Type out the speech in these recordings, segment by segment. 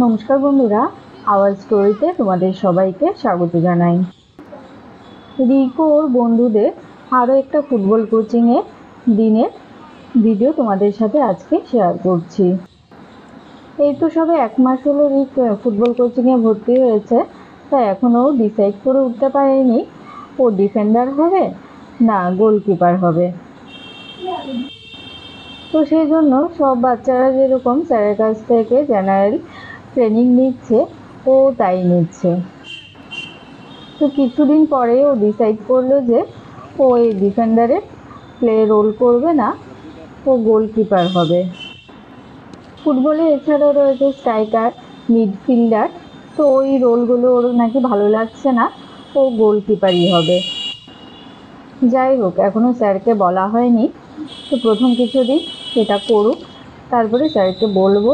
নমস্কার বন্ধুরা, আওয়ার স্টোরিতে তোমাদের সবাইকে স্বাগত জানাই। রিকোর বন্ধুদের আরও একটা ফুটবল কোচিংয়ের দিনের ভিডিও তোমাদের সাথে আজকে শেয়ার করছি। এই তো সবে 1 মাস হলো রিক ফুটবল কোচিংয়ে ভর্তি হয়েছে, তা এখনও ডিসাইড করে উঠতে পারেনি ও ডিফেন্ডার হবে না গোলকিপার হবে। তো সেই জন্য সব বাচ্চারা যেরকম স্যারের কাছ থেকে জেনারেল ট্রেনিং নিচ্ছে ও তাই নিচ্ছে। তো কিছুদিন পরে ও ডিসাইড করলো যে ও এই ডিফেন্ডারে প্লে রোল করবে না, ও গোলকিপার হবে। ফুটবলে এছাড়াও রয়েছে স্ট্রাইকার, মিডফিল্ডার, তো ওই রোলগুলো ওর নাকি ভালো লাগছে না, ও গোলকিপারই হবে। যাই হোক, এখনও স্যারকে বলা হয়নি, তো প্রথম কিছুদিন এটা করুক, তারপরে স্যারকে বলবো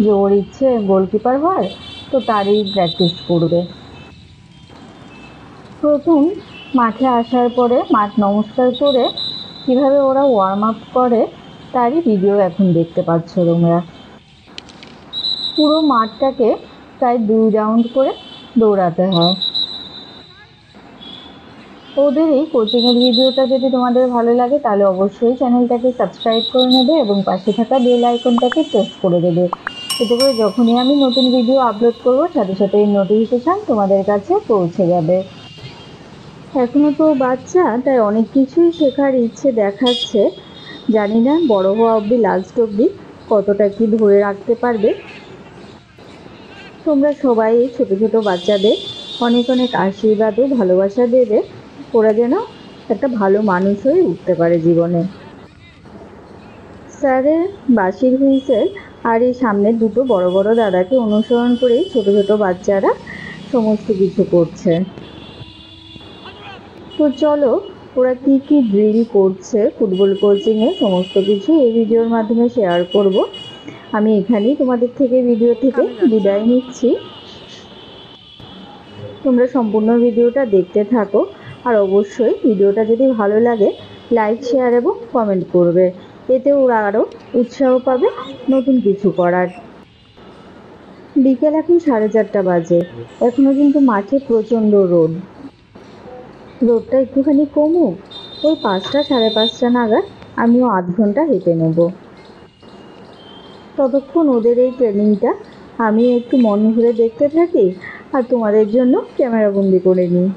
যে ওর ইচ্ছে গোলকিপার হয়, তো তারই প্র্যাকটিস করবে। প্রথম মাঠে আসার পরে মাঠ নমস্কার করে কীভাবে ওরা ওয়ার্ম আপ করে তারই ভিডিও এখন দেখতে পাচ্ছ তোমরা। পুরো মাঠটাকে প্রায় 2 রাউন্ড করে দৌড়াতে হয়। ওদের এই কোচিংয়ের ভিডিওটা যদি তোমাদের ভালো লাগে তাহলে অবশ্যই চ্যানেলটাকে সাবস্ক্রাইব করে নেবে এবং পাশে থাকা বেল আইকনটাকে প্রেস করে দেবে, এতে করে যখনই আমি নতুন ভিডিও আপলোড করব সাথে সাথে এই নোটিফিকেশান তোমাদের কাছে পৌঁছে যাবে। এখনও তো বাচ্চা, তাই অনেক কিছুই শেখার ইচ্ছে দেখাচ্ছে। জানি না বড় হওয়া অবধি, লাস্ট অবধি কতটা কি ধরে রাখতে পারবে। তোমরা সবাই ছোট ছোট বাচ্চাদের অনেক অনেক আশীর্বাদ ও ভালোবাসা দেবে, ওরা যেন একটা ভালো মানুষ হয়ে উঠতে পারে জীবনে। স্যারের বাঁশির হুইসেল আর এই সামনের দুটো বড় বড় দাদাকে অনুসরণ করেই ছোট ছোট বাচ্চারা সমস্ত কিছু করছে। তো চলো, ওরা কী কী ড্রিল করছে ফুটবল কোচিংয়ে সমস্ত কিছু এই ভিডিওর মাধ্যমে শেয়ার করব। আমি এখানেই তোমাদের থেকে ভিডিও থেকে বিদায় নিচ্ছি। তোমরা সম্পূর্ণ ভিডিওটা দেখতে থাকো, আর অবশ্যই ভিডিওটা যদি ভালো লাগে লাইক, শেয়ার এবং কমেন্ট করবে, এতে ওরা আরও উৎসাহ পাবে নতুন কিছু করার। বিকেল এখন 4:30 বাজে, এখনও কিন্তু মাঠে প্রচণ্ড রোদ। রোদটা একটুখানি কমুক, ওই 5টা 5:30 নাগাদ আমিও আধ ঘন্টা হেঁটে নেব। ততক্ষণ ওদের এই ট্রেনিংটা আমি একটু মন ঘুরে দেখতে থাকি আর তোমাদের জন্য ক্যামেরাবন্দি করে নিই।